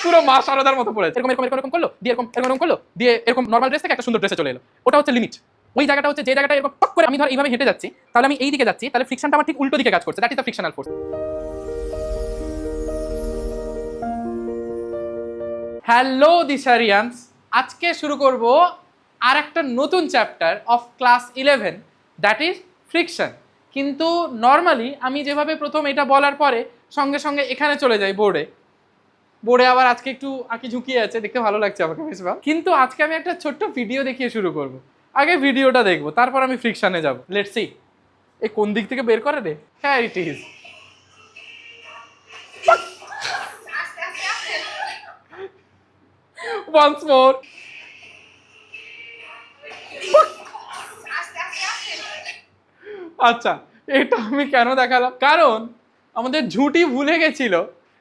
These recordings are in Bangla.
পুরো মা শারদার মতো পড়েছে, এরকম এরকম এরকম করলো, দিয়ে এরকম এরকম করলো, দিয়ে এরকম নর্মাল ড্রেস থেকে একটা সুন্দর ড্রেসে চলে এলো। ওটা হচ্ছে লিমিট। ওই জায়গাটা হচ্ছে যে জায়গাটা এরকম টক করে আমি ধর এইভাবে হেঁটে যাচ্ছি, তাহলে আমি এই দিকে যাচ্ছি, তাহলে ফ্রিকশনটা আমার ঠিক উল্টো দিকে কাজ করছে, that is the frictional force. Hello দিশারিয়ান্স, আজকে শুরু করব আর একটা নতুন chapter of class 11, that is friction. কিন্তু নর্মালি আমি যেভাবে প্রথম এটা বলার পরে সঙ্গে সঙ্গে এখানে চলে যাই বোর্ডে আবার আজকে একটু আঁকি ঝুঁকিয়ে আছে, দেখতে ভালো লাগছে আমাকে বেশ ভালো। কিন্তু আজকে আমি একটা ছোট্ট ভিডিও দেখিয়ে শুরু করব। আগে ভিডিওটা দেখবো, তারপর আমি ফ্রিকশনে যাব। লেটস সি এই কোন দিক থেকে বের করে রে। হ্যাঁ ইট ইজ। Once more. আচ্ছা, এটা আমি কেন দেখালাম, কারণ আমাদের ঝুঁটি ভুলে গেছিল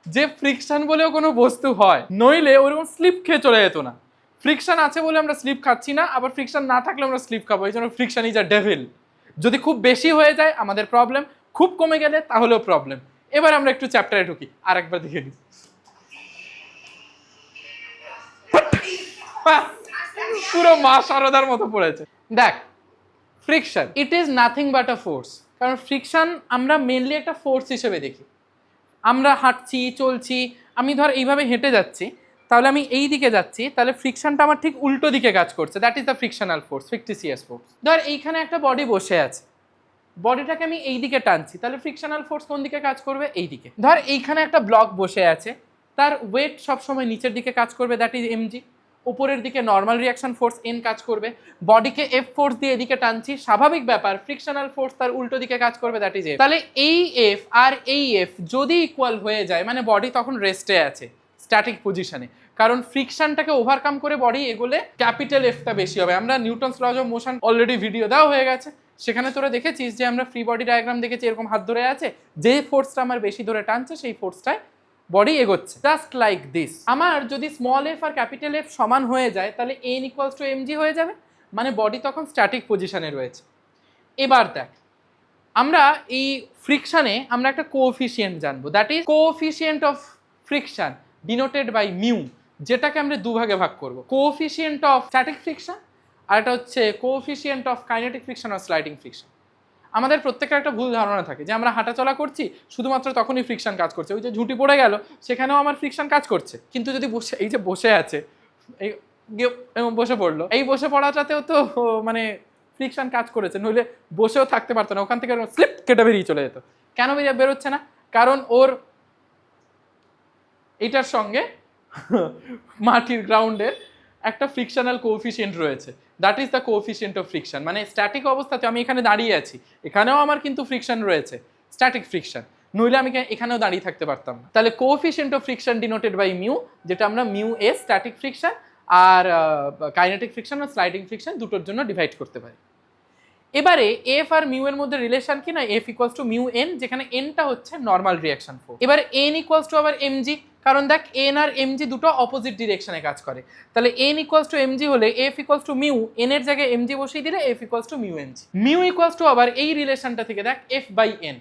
যে ফ্রিকশন বলেও কোনো বস্তু হয়, নইলে ওরকম স্লিপ খেয়ে চলে যেত না। ফ্রিকশন আছে বলে আমরা স্লিপ খাচ্ছি না, আবার ফ্রিকশন না থাকলে আমরা স্লিপ খাবো। এই জন্য ফ্রিকশন ইজ আ ডেভিল। যদি খুব বেশি হয়ে যায় আমাদের প্রবলেম, খুব কমে গেলে তাহলেও প্রবলেম। এবার আমরা একটু চ্যাপ্টারে ঢুকি, আর একবার দেখে নিই। পুরো মা শারদার মতো পড়েছে। দেখ, friction it is nothing but a force. কারণ ফ্রিকশন আমরা মেনলি একটা ফোর্স হিসেবে দেখি। আমরা হাঁটছি, চলছি, আমি ধর এইভাবে হেঁটে যাচ্ছি, তাহলে আমি এই দিকে যাচ্ছি, তাহলে ফ্রিকশনটা আমার ঠিক উল্টো দিকে কাজ করছে, that is the frictional force, fictitious force. ধর এইখানে একটা বডি বসে আছে, বডিটাকে আমি এই দিকে টানছি, তাহলে ফ্রিকশনাল ফোর্স কোন দিকে কাজ করবে? এই দিকে। ধর এইখানে একটা ব্লক বসে আছে, তার ওয়েট সবসময় নিচের দিকে কাজ করবে, দ্যাট ইজ এমজি। উপরের দিকে নর্মাল রিয়াকশন ফোর্স এন কাজ করবে। বডিকে এফ ফোর্স দিয়ে এদিকে টানছি, স্বাভাবিক ব্যাপার, ফ্রিকশনাল ফোর্স তার উল্টো দিকে কাজ করবে, দ্যাট ইজ এফ। তাহলে এই এফ আর এই এফ যদি ইকুয়াল হয়ে যায়, মানে বডি তখন রেস্টে আছে, স্ট্যাটিক পজিশনে। কারণ ফ্রিকশনটাকে ওভারকাম করে বডি এগোলে ক্যাপিটাল এফটা বেশি হবে। আমরা Newton's lodge of motion already video দেওয়া হয়ে গেছে, সেখানে তোরা দেখেছিস যে আমরা ফ্রি বডি ডায়াগ্রাম দেখেছি, এরকম হাত ধরে আছে, যে ফোর্সটা আমার বেশি ধরে টানছে সেই ফোর্সটাই বডি এগোচ্ছে। Just like this. আমার যদি small F R capital F সমান হয়ে যায়, তাহলে এন ইকুয়ালস টু এমজি হয়ে যাবে, মানে বডি তখন স্ট্যাটিক পজিশনে রয়েছে। এবার দেখ, আমরা এই ফ্রিকশনে আমরা একটা কোএফিসিয়েন্ট জানবো, that is coefficient of friction denoted by mu, যেটাকে আমরা দুভাগে ভাগ করবো, কোএফিসিয়েন্ট অফ স্ট্যাটিক ফ্রিকশন আর এটা হচ্ছে কোএফিসিয়েন্ট অফ কাইনেটিক ফ্রিকশন আর স্লাইডিং ফ্রিকশন। আমাদের প্রত্যেকের একটা ভুল ধারণা থাকে যে আমরা হাঁটাচলা করছি, শুধুমাত্র তখনই ফ্রিকশন কাজ করছে। ওই যে ঝুঁটি পড়ে গেল, সেখানেও আমার ফ্রিকশন কাজ করছে। কিন্তু যদি বসে, এই যে বসে আছে, এই বসে পড়লো, এই বসে পড়াটাতেও তো মানে ফ্রিকশন কাজ করেছে, নইলে বসেও থাকতে পারতো না, ওখান থেকে স্লিপ কেটে বেরিয়ে চলে যেত। কেন বেরোচ্ছে না? কারণ ওর এইটার সঙ্গে মাটির গ্রাউন্ডের একটা ফ্রিকশনাল কোএফিসিয়েন্ট রয়েছে, that is the coefficient of friction. মানে স্ট্যাটিক অবস্থাতে আমি এখানে দাঁড়িয়ে আছি, এখানেও আমার কিন্তু ফ্রিকশন রয়েছে, স্ট্যাটিক ফ্রিকশন, নইলে আমি এখানেও দাঁড়িয়ে থাকতে পারতাম না। তাহলে coefficient of friction denoted by mu, যেটা আমরা মিউ এ স্ট্যাটিক ফ্রিকশন আর কাইনেটিক ফ্রিকশন আর স্লাইডিং ফ্রিকশন দুটোর জন্য ডিভাইড করতে পারি। এবারে এফ আর মিউ এর মধ্যে রিলেশন কি না, F equals to mu N, যেখানে এনটা হচ্ছে নর্মাল রিয়াকশন ফোর্স। এবার এন ইকুয়ালস টু আবার এমজি, কারণ দেখ এন আর এমজি দুটো অপোজিট ডিরেকশনে কাজ করে। তাহলে এন ইকুয়ালস টু এমজি হলে F equals to mu, N এর জায়গায় এমজি বসিয়ে দিলে F equals to mu MG. Mu equals two আবার এই রিলেশনটা থেকে দেখ এফ বাই এন।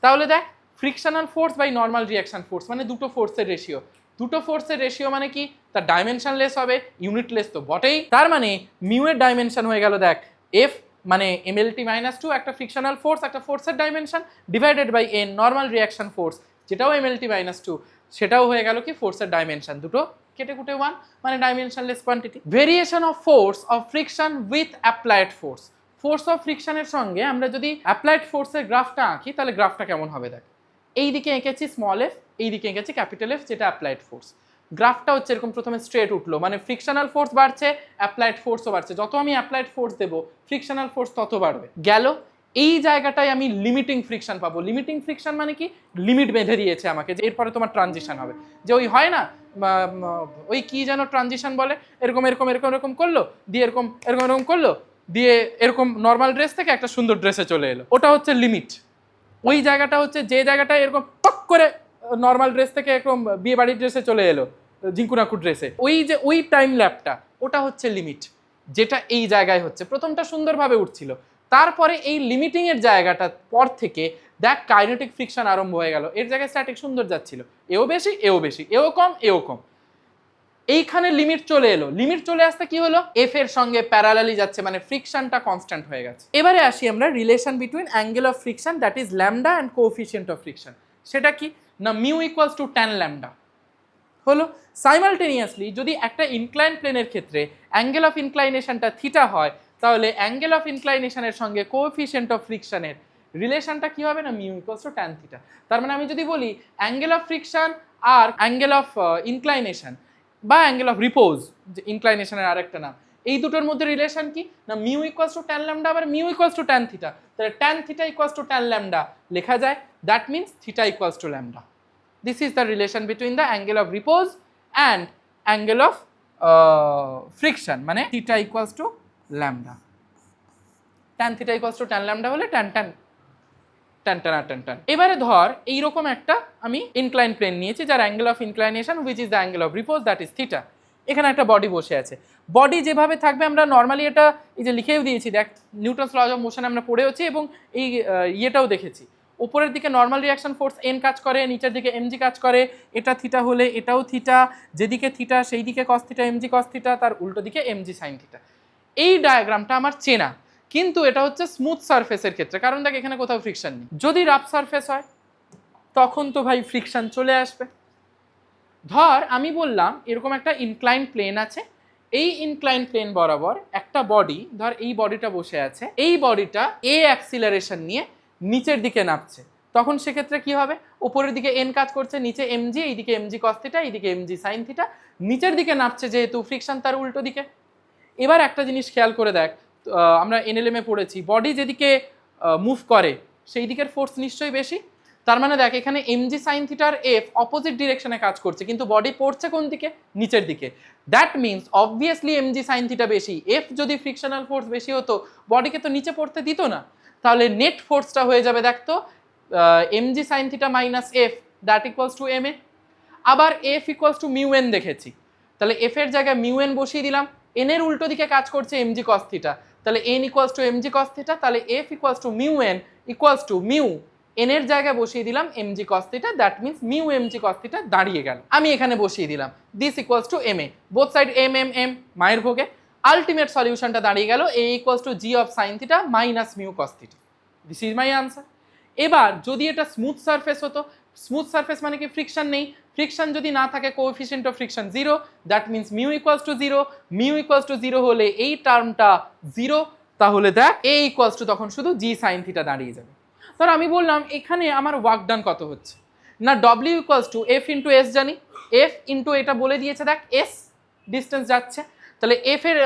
তাহলে দেখ frictional force by normal reaction force, মানে দুটো ফোর্সের রেশিও। দুটো ফোর্সের রেশিও মানে কি, তার ডাইমেনশনলেস হবে, ইউনিটলেস তো বটেই। তার মানে মিউ এর ডাইমেনশন হয়ে গেল দেখ এফ মানে এমএলটি মাইনাস 2, একটা ফ্রিকশনাল ফোর্স, একটা ফোর্সের dimension, divided by N normal reaction force, যেটাও এমএলটি মাইনাস 2, সেটাও হয়ে গেল কি ফোর্সের ডাইমেনশন। দুটো কেটে কুটে 1, মানে dimensionless quantity. Variation of force of friction with applied force. Force of ফ্রিকশনের সঙ্গে আমরা যদি অ্যাপ্লাইড ফোর্সের গ্রাফটা আঁকি, তাহলে গ্রাফটা কেমন হবে দেখ। এই দিকে এঁকেছি স্মল এফ, এই দিকে এঁকেছি ক্যাপিটাল এফ, যেটা অ্যাপ্লাইড ফোর্স। গ্রাফটা হচ্ছে এরকম, প্রথমে স্ট্রেট উঠলো, মানে ফ্রিকশনাল ফোর্স বাড়ছে, অ্যাপ্লাইড ফোর্সও বাড়ছে। যত আমি অ্যাপ্লাইড ফোর্স দেবো ফ্রিকশনাল ফোর্স তত বাড়বে। গেল, এই জায়গাটায় আমি লিমিটিং ফ্রিকশন পাবো। লিমিটিং ফ্রিকশন মানে কি, লিমিট বেঁধে দিয়েছে আমাকে যে এরপরে তোমার ট্রানজিশন হবে। যে ওই হয় না, ওই কি যেন ট্রানজিশন বলে, এরকম এরকম এরকম এরকম করলো, দিয়ে এরকম এরকম এরকম করলো, দিয়ে এরকম নর্মাল ড্রেস থেকে একটা সুন্দর ড্রেসে চলে এলো, ওটা হচ্ছে লিমিট। ওই জায়গাটা হচ্ছে যে জায়গাটায় এরকম টক করে নর্মাল ড্রেস থেকে এরকম বিয়ে বাড়ির ড্রেসে চলে এলো, জিঙ্কুনাকু ড্রেসে, ওই যে ওই টাইম ল্যাপটা, ওটা হচ্ছে লিমিট, যেটা এই জায়গায় হচ্ছে। প্রথমটা সুন্দরভাবে উঠছিল, তারপরে এই লিমিটিং এর জায়গাটা পর থেকে দেখ কাইনেটিক ফ্রিকশন আরম্ভ হয়ে গেল। এর জায়গায় স্ট্যাটিক সুন্দর যাচ্ছিল, এও বেশি এও বেশি, এও কম এও কম। এইখানে লিমিট চলে এলো, লিমিট চলে আসতে কি হলো, এফ এর সঙ্গে প্যারালালি যাচ্ছে, মানে ফ্রিকশনটা কনস্ট্যান্ট হয়ে গেছে। এবারে আসি আমরা relation between angle of friction that is lambda and coefficient of friction. সেটা কি না, mu equals to tan lambda হলো। সাইমালটেনিয়াসলি যদি একটা ইনক্লাইন প্লেনের ক্ষেত্রে অ্যাঙ্গেল অফ ইনক্লাইনেশনটা থিটা হয়, তাহলে অ্যাঙ্গেল অফ ইনক্লাইনেশনের সঙ্গে কোএফিসিয়েন্ট অফ ফ্রিকশনের রিলেশনটা কি হবে না, mu equals to tan theta. তার মানে আমি যদি বলি অ্যাঙ্গেল অফ ফ্রিকশন আর অ্যাঙ্গেল অফ ইনক্লাইনেশন বা অ্যাঙ্গেল অফ রিপোজ, যে ইনক্লাইনেশনের আরেকটা নাম, এই দুটোর মধ্যে রিলেশন কি না, mu equals to tan lambda আবার mu equals to tan theta. তাহলে tan theta equals to tan lambda লেখা যায়, that means theta equals to lambda. This is the relation between the angle of repose and angle of friction, মানে theta equals to lambda, tan theta equals to tan lambda হলে tan tan tan tan tan tan। এবারে ধর এইরকম একটা আমি ইনক্লাইন প্লেন নিয়েছি যার angle of inclination which is the angle of repose that is theta. এখানে একটা বডি বসে আছে, বডি যেভাবে থাকবে আমরা নর্মালি এটা এই যে লিখেও দিয়েছি, দেখ নিউটনস ল অফ মোশন আমরা পড়েওছি এবং এই ইয়েটাও দেখেছি। উপরের দিকে নর্মাল রিয়াকশন ফোর্স এন কাজ করে, নিচের দিকে এমজি কাজ করে, এটা থিটা হলে এটাও থিটা, যেদিকে থিটা সেই দিকে cos theta MG cos theta, তার উল্টো দিকে এমজি সাইন থিটা। এই ডায়াগ্রামটা আমার চেনা, কিন্তু এটা হচ্ছে স্মুথ সারফেসের ক্ষেত্রে, কারণ দেখ এখানে কোথাও ফ্রিকশন নেই। যদি রাফ সারফেস হয় তখন তো ভাই ফ্রিকশন চলে আসবে। ধর আমি বললাম এরকম একটা ইনক্লাইন প্লেন আছে, এই ইনক্লাইন প্লেন বরাবর একটা বডি, ধর এই বডিটা বসে আছে, এই বডিটা এ অ্যাক্সিলারেশন নিয়ে নিচের দিকে নামছে, তখন সেক্ষেত্রে কি হবে, উপরের দিকে এন কাজ করছে, নিচে এমজি, এইদিকে এমজি কস থিটা, এইদিকে এমজি সাইন থিটা, নিচের দিকে নামছে যেহেতু ফ্রিকশন তার উল্টো দিকে। এবার একটা জিনিস খেয়াল করে দেখ, আমরা এনএলএম এ পড়েছি বডি যেদিকে মুভ করে সেই দিকের ফোর্স নিশ্চয়ই বেশি। তার মানে দেখ এখানে এমজি সাইন থিটার এফ অপোজিট ডিরেকশনে কাজ করছে, কিন্তু বডি পড়ছে কোন দিকে, নিচের দিকে। That means obviously MG sine theta বেশি। এফ যদি ফ্রিকশনাল ফোর্স বেশি হতো বডিকে তো নিচে পড়তে দিত না, তাহলে নেট ফোর্সটা হয়ে যাবে দেখ তো MG sine theta minus F that equals to M A. আবার F equals to mu N দেখেছি, তাহলে এফ এর জায়গায় মিউ এন বসিয়ে দিলাম, এন এর উল্টো দিকে কাজ করছে এমজি কস থিটা, তাহলে N equals to MG cos theta, তাহলে F equals to mu N equals to mu N এর জায়গায় বসিয়ে দিলাম MG cos theta, that means mu MG cos theta দাঁড়িয়ে গেল। আমি এখানে বসিয়ে দিলাম this equals to M A, both side M M M মায়ের ভোগে। আলটিমেট সলিউশনটা দাঁড়িয়ে গেল A equals to G of sine theta minus mu cos theta. This is my answer. এবার যদি এটা স্মুথ সারফেস হতো, স্মুথ সারফেস মানে কি ফ্রিকশন নেই, ফ্রিকশন যদি না থাকে coefficient of friction 0, that means mu equals two 0, mu equals two 0 হলে এই টার্মটা 0, তাহলে দেখ এ ইকুয়ালস টু তখন শুধু জি সাইন থিটা দাঁড়িয়ে যাবে। ধর আমি বললাম এখানে আমার ওয়ার্ক ডান কত হচ্ছে না, W equals to F into S, জানি এফ ইন্টু এটা বলে দিয়েছে দেখ এস ডিস্টেন্স যাচ্ছে, তাহলে এফ এর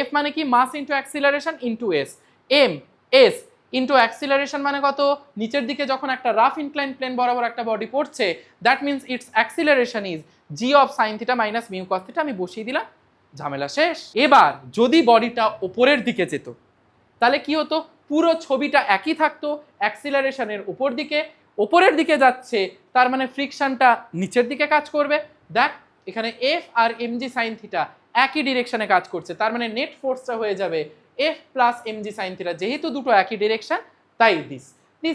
এফ মানে কি mass into acceleration into S, M S into acceleration মানে কত, নিচের দিকে যখন একটা রাফ ইনক্লাইন প্লেন বরাবর একটা বডি পড়ছে that means it's acceleration is G of sine theta minus mu cos theta, আমি বসিয়ে দিলাম, ঝামেলা শেষ। এবার যদি বডিটা ওপরের দিকে যেত তাহলে কি হতো, পুরো ছবিটা একই থাকতো, অ্যাক্সিলারেশনের উপর দিকে, ওপরের দিকে যাচ্ছে তার মানে ফ্রিকশনটা নিচের দিকে কাজ করবে। দেখ এখানে F R MG sine theta একই ডিরেকশনে কাজ করছে, তার মানে নেট ফোর্সটা হয়ে যাবে F plus MG sine theta, যেহেতু দুটো একই ডিরেকশন তাই দিস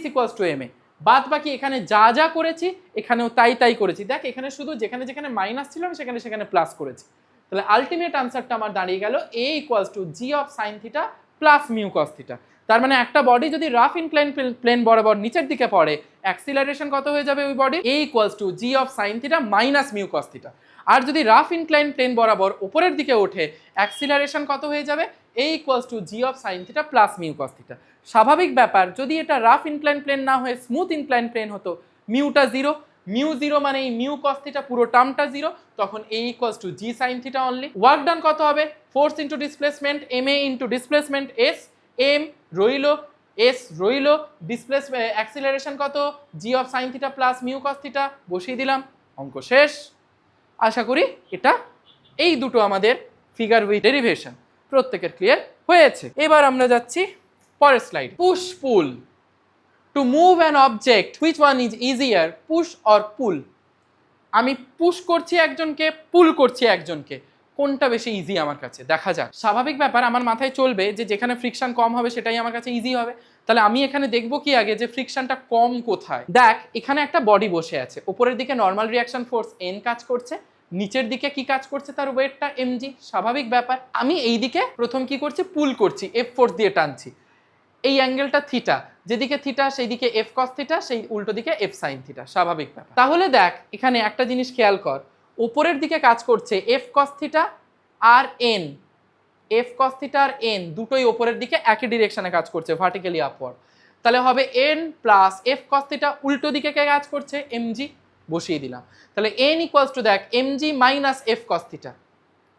ইকুয়ালস টু এম এ। বাদ বাকি এখানে যা যা করেছি এখানেও তাই করেছি, দেখ এখানে শুধু যেখানে যেখানে মাইনাস ছিল সেখানে সেখানে প্লাস করেছি, তাহলে আলটিমেট আনসারটা আমার দাঁড়িয়ে গেল A equals to G of sine theta plus mu cos theta. তার মানে একটা বডি যদি রাফ ইনক্লাইন প্লেন বরাবর নিচের দিকে পড়ে অ্যাক্সিলারেশন কত হয়ে যাবে ওই body, A equals to G of sine theta minus mu cos theta. আর যদি রাফ ইনক্লাইন প্লেন বরাবর উপরের দিকে ওঠে অ্যাক্সিলারেশন কত হয়ে যাবে, A equals to G of sine theta plus mu cos theta. স্বাভাবিক ব্যাপার, যদি এটা রাফ ইনক্লাইন প্লেন না হয়ে স্মুথ ইনক্লাইন প্লেন হতো, মিউটা 0, মিউ 0 মানে এই মিউ কস থিটা পুরো টার্মটা 0, তখন A equals to G sine theta only. Work done কত হবে, force into displacement M A into displacement S, M রইল এস রইল, ডিসপ্লেসমেন্ট অ্যাক্সিলারেশন কত G of sine theta plus mu cos theta, বসিয়ে দিলাম, অঙ্ক শেষ। আশা করি এটা এই দুটো আমাদের ফিগার উইথ ডেরিভেশন প্রত্যেকের ক্লিয়ার হয়েছে। এবার আমরা যাচ্ছি পরের slide. Push pull, to move an object which one is easier, push or pull. আমি পুশ করছি একজনকে, পুল করছি একজনকে, কোনটা বেশি ইজি আমার কাছে, দেখা যাক। স্বাভাবিক ব্যাপার আমার মাথায় চলবে যে যেখানে ফ্রিকশন কম হবে সেটাই আমার কাছে ইজি হবে, তাহলে আমি এখানে দেখবো কি আগে যে ফ্রিকশনটা কম কোথায়। দেখ এখানে একটা বডি বসে আছে, উপরের দিকে নর্মাল রিয়াকশন ফোর্স এন কাজ করছে, নিচের দিকে কি কাজ করছে তার ওয়েটটা mg, স্বাভাবিক ব্যাপার। আমি এই দিকে প্রথম কি করছি, পুল করছি, এফ ফোর্স দিয়ে টানছি, এই অ্যাঙ্গেলটা থিটা, যেদিকে থিটা সেই দিকে এফ কস থিটা, সেই উল্টো দিকে এফ সাইন থিটা, স্বাভাবিক ব্যাপার। তাহলে দেখ এখানে একটা জিনিস খেয়াল কর, উপরের দিকে কাজ করছে এফ কস থিটা আর এন, এফ কস থিটা আর এন দুটোই উপরের দিকে একই ডিরেকশনে কাজ করছে, ভার্টিক্যালি আপওয়ার্ড। তাহলে হবে N plus F cos theta উল্টো দিকে কে কাজ করছে, এমজি, বসিয়ে দিলাম। তাহলে এন ইকুয়ালস টু দেখ MG minus F cos theta,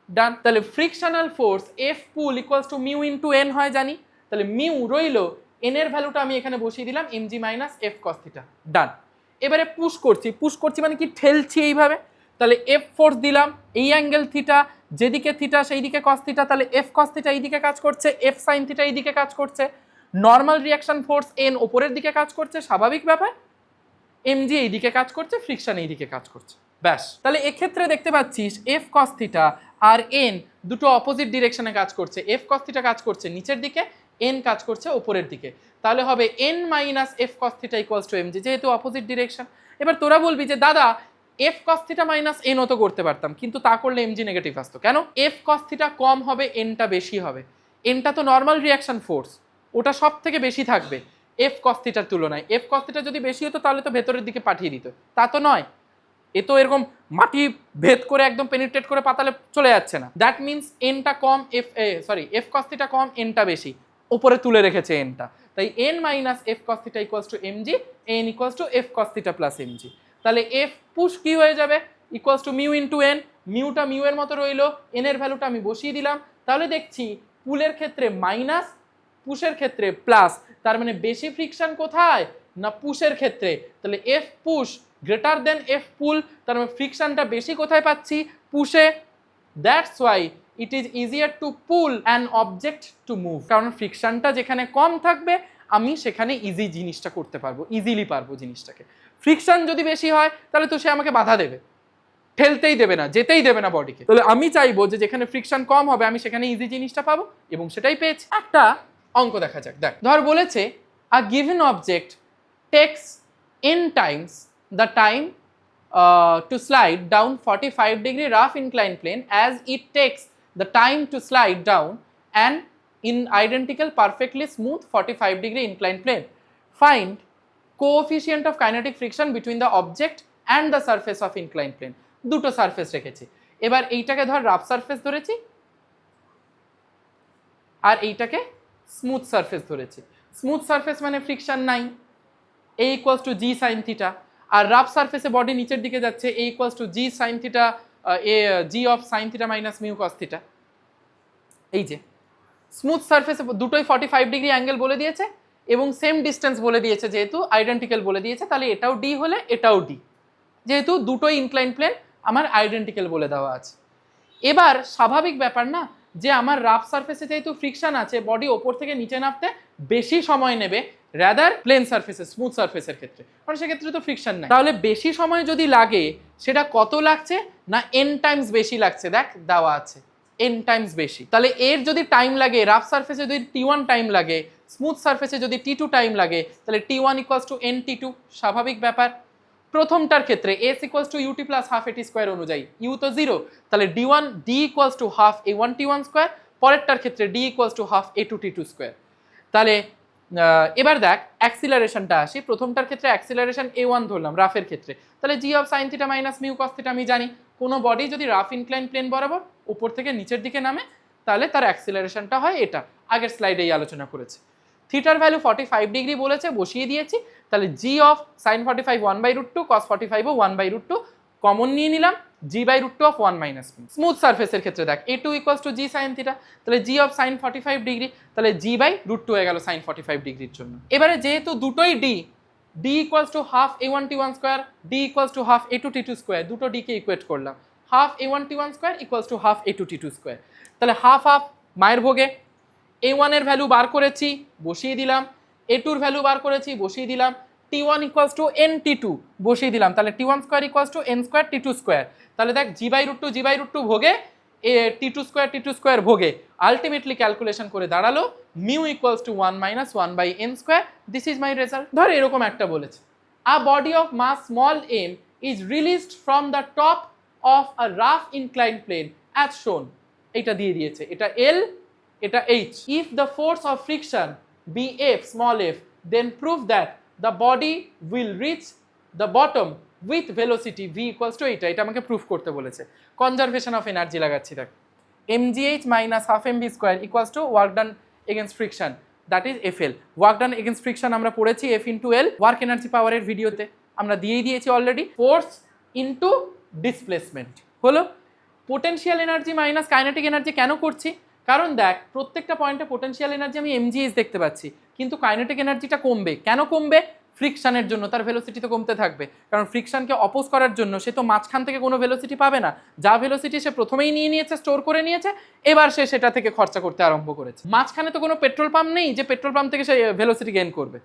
done. তাহলে frictional force F pull equals to mu into N হয় জানি, তাহলে মিউ রইলো, এন এর ভ্যালুটা আমি এখানে বসিয়ে দিলাম MG minus F cos theta, done. এবারে পুশ করছি মানে কি, ঠেলছি এইভাবে, তাহলে এফ ফোর্স দিলাম, এই অ্যাঙ্গেল থিটা, যেদিকে থিটা সেই দিকে কস থিটা, তাহলে এফ কস থিটা এইদিকে কাজ করছে, এফ সাইন থিটা এইদিকে কাজ করছে, নর্মাল রিয়াকশন ফোর্স এন ওপরের দিকে কাজ করছে, স্বাভাবিক ব্যাপার, এমজি এইদিকে কাজ করছে, ফ্রিকশন এইদিকে কাজ করছে, ব্যাস। তাহলে এক্ষেত্রে দেখতে পাচ্ছিস এফ কস থিটা আর এন দুটো অপোজিট ডিরেকশনে কাজ করছে, এফ কস থিটা কাজ করছে নিচের দিকে, এন কাজ করছে উপরের দিকে, তাহলে হবে N minus F cos theta equals to MG, যেহেতু অপোজিট ডিরেকশন। এবার তোরা বলবি যে দাদা F cos theta minus N ও তো করতে পারতাম, কিন্তু তা করলে এমজি নেগেটিভ আসতো কেন? এফ কস থিটা কম হবে, এনটা বেশি হবে, এনটা তো নর্মাল রিয়াকশন ফোর্স, ওটা সব থেকে বেশি থাকবে এফ কস থিটার তুলনায়। এফ কস থিটা যদি বেশি হতো তাহলে তো ভেতরের দিকে পাঠিয়ে দিত, তা তো নয়, এ তো এরকম মাটি ভেদ করে একদম পেনিট্রেট করে পাতালে চলে যাচ্ছে না। দ্যাট মিনস এনটা কম, এফ কস থিটা কম, এনটা বেশি, উপরে তুলে রেখেছে এনটা, তাই N minus F cos theta equals to MG, N equals to F cos theta plus MG. তাহলে এফ পুশ কি হয়ে যাবে, equals to mu into N, মিউটা মিউ এর মতো রইলো, এন এর ভ্যালুটা আমি বসিয়ে দিলাম। তাহলে দেখছি পুলের ক্ষেত্রে মাইনাস, পুশের ক্ষেত্রে প্লাস, তার মানে বেশি ফ্রিকশন কোথায় না পুশের ক্ষেত্রে, তাহলে F push greater than F pull, তার মানে ফ্রিকশনটা বেশি কোথায় পাচ্ছি, পুশে। That's why it is easier to pull an object to move, কারণ ফ্রিকশনটা যেখানে কম থাকবে আমি সেখানে ইজি জিনিসটা করতে পারবো, ইজিলি পারবো জিনিসটাকে। ফ্রিকশন যদি বেশি হয় তাহলে তো সে আমাকে বাধা দেবে, ঠেলতেই দেবে না, যেতেই দেবে না বডিকে। তাহলে আমি চাইবো যে যেখানে ফ্রিকশন কম হবে আমি সেখানে ইজি জিনিসটা পাবো, এবং সেটাই পেয়েছি। একটা অঙ্ক দেখা যাক, দেখ ধর বলেছে a given object takes n times the time to slide down 45-degree rough inclined plane as it takes the time to slide down an in identical perfectly smooth 45-degree inclined plane. Find coefficient of kinetic friction between the object and the surface of inclined plane. দুটো সারফেস রেখেছি, এবার এইটাকে ধর রাফ সারফেস ধরেছি আর এইটাকে স্মুথ সারফেস ধরেছি। স্মুথ সারফেস মানে ফ্রিকশন নাই, এ equals to G sine theta, R rough সারফেসে বডি নিচের দিকে যাচ্ছে, এ equals to G sine theta, A G of sine theta minus mu cos theta. এই যে স্মুথ সারফেসে দুটোই 45 ডিগ্রি অ্যাঙ্গেল বলে দিয়েছে এবং সেম ডিস্টেন্স বলে দিয়েছে, যেহেতু আইডেন্টিক্যাল বলে দিয়েছে, তাহলে এটাও ডি হলে এটাও ডি, যেহেতু দুটোই ইনক্লাইন প্লেন আমার আইডেন্টিক্যাল বলে দেওয়া আছে। এবার স্বাভাবিক ব্যাপার না যে আমার রাফ সারফেসে যেহেতু ফ্রিকশন আছে, বডি ওপর থেকে নিচে নামতে বেশি সময় নেবে রাদার প্লেন সারফেসে, স্মুথ সারফেসের ক্ষেত্রে, কারণ সেক্ষেত্রে তো ফ্রিকশন নাই। তাহলে বেশি সময় যদি লাগে সেটা কত লাগছে না n টাইমস বেশি লাগছে, দেখ দেওয়া আছে n টাইমস বেশি। তাহলে এর যদি টাইম লাগে, রাফ সারফেসে যদি t1 টাইম লাগে, স্মুথ সারফেসে যদি t2 টাইম লাগে, তাহলে t1 ইকুয়ালস টু nt2, স্বাভাবিক ব্যাপার। প্রথমটার ক্ষেত্রে s equals to ut plus half at square অনুযায়ী u তো 0, তাহলে d equals to half a1 t1 square, পরেরটার ক্ষেত্রে d equals to half a2 t2 square. তাহলে এবার দেখ অ্যাক্সিলারেশনটা আসি, প্রথমটার ক্ষেত্রে অ্যাক্সিলারেশন a1 ধরলাম রাফের ক্ষেত্রে, তাহলে g of sine theta minus mu cos theta আমি জানি, কোনো বডি যদি রাফ ইনক্লাইন প্লেন বরাবর উপর থেকে নিচের দিকে নামে তাহলে তার অ্যাক্সিলারেশনটা হয় এটা, আগের স্লাইডেই আলোচনা করেছে। থিটার ভ্যালু 45 ডিগ্রি বলেছে, বসিয়ে দিয়েছি, তাহলে g অফ সাইন 45 1/√2, cos 45 ও 1/√2 কমন নিয়ে নিলাম, g/√2 of 1 minus mu. Smooth সারফেসের ক্ষেত্রে দেখ a2 equals to g sine theta, তাহলে g অফ সাইন 45 ডিগ্রি, তাহলে g/√2 হয়ে গেল সাইন 45 ডিগ্রির জন্য। এবারে যেহেতু দুটোই d equals to half a1 t1 square, d equals to half a2 t2 square, দুটো d কে ইকুয়েট করলাম, half a1 t1 square equals to half a2 t2 square, তাহলে হাফ হাফ মায়ের ভোগে। a1 এর ভ্যালু বার করেছি, বসিয়ে দিলাম, a2 এর ভ্যালু বার করেছি, বসিয়ে দিলাম, t1 ইকুয়ালস টু nt2 বসিয়ে দিলাম, তাহলে t1 square equals two n square t2 square, তাহলে দেখ g/√2 ভোগে t2 স্কোয়ার ভোগে, আলটিমেটলি ক্যালকুলেশন করে দাঁড়ালো mu equals to 1 minus 1/n square. This is my result. ধর এরকম একটা বলেছে, a body of mass small m is released from the top of a rough inclined plane as shown. এটা দিয়ে দিয়েছে, এটা L, এটা H. If the force of friction be F, small f, then prove that the body will reach the bottom with velocity v equals to এটা আমাকে প্রুফ করতে বলেছে। কনজারভেশন অফ এনার্জি লাগাচ্ছি, দেখ mgh minus half mv square equals to work done against friction, that is FL. work done against friction আমরা পড়েছি F into L, work energy পাওয়ারের ভিডিওতে আমরা দিয়েই দিয়েছি অলরেডি। ফোর্স ইনটু ডিসপ্লেসমেন্ট হলো। Potential energy minus kinetic energy কেন করছি? কারণ দেখ প্রত্যেকটা পয়েন্টে পোটেনশিয়াল এনার্জি আমি mgh দেখতে পাচ্ছি, কিন্তু কাইনেটিক এনার্জিটা কমবে। কেন কমবে? ফ্রিকশনের জন্য, তার ভেলোসিটি তো কমতে থাকবে, কারণ ফ্রিকশনকে অপোজ করার জন্য সে তো মাঝখান থেকে কোনো ভেলোসিটি পাবে না। যা ভেলোসিটি সে প্রথমেই নিয়ে নিয়েছে, স্টোর করে নিয়েছে, এবার সে সেটা থেকে খরচা করতে আরম্ভ করেছে। মাঝখানে তো কোনো পেট্রোল পাম্প নেই যে পেট্রোল পাম্প থেকে সে ভেলোসিটি গেইন করবে।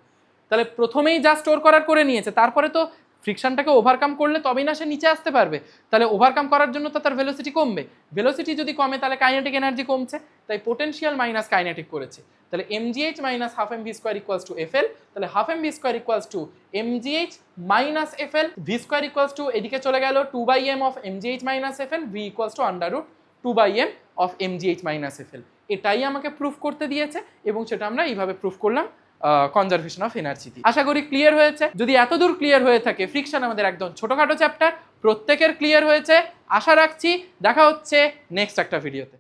তাহলে প্রথমেই যা স্টোর করার করে নিয়েছে, তারপরে তো ফ্রিকশনটাকে ওভারকাম করলে তবেই না সে নিচে আসতে পারবে। তাহলে ওভারকাম করার জন্য তো তার ভেলোসিটি কমবে। ভেলোসিটি যদি কমে তাহলে কাইনেটিক এনার্জি কমছে, তাই পোটেনশিয়াল মাইনাস কাইনেটিক করেছে। তাহলে mgh minus half M V square equals to FL, তাহলে half M V square equals to mgh minus FL, V square equals to এদিকে চলে গেল 2/m of mgh minus FL, V equals to under root 2/m of mgh minus FL। এটাই আমাকে প্রুফ করতে দিয়েছে এবং সেটা আমরা এইভাবে প্রুফ করলাম কনজারভেশন অফ এনার্জি। আশা করি ক্লিয়ার হয়েছে। যদি এতদূর ক্লিয়ার হয়ে থাকে, ফ্রিকশন আমাদের একদম ছোটখাটো চ্যাপ্টার, প্রত্যেকের ক্লিয়ার হয়েছে আশা রাখছি। দেখা হচ্ছে নেক্সট একটা ভিডিওতে।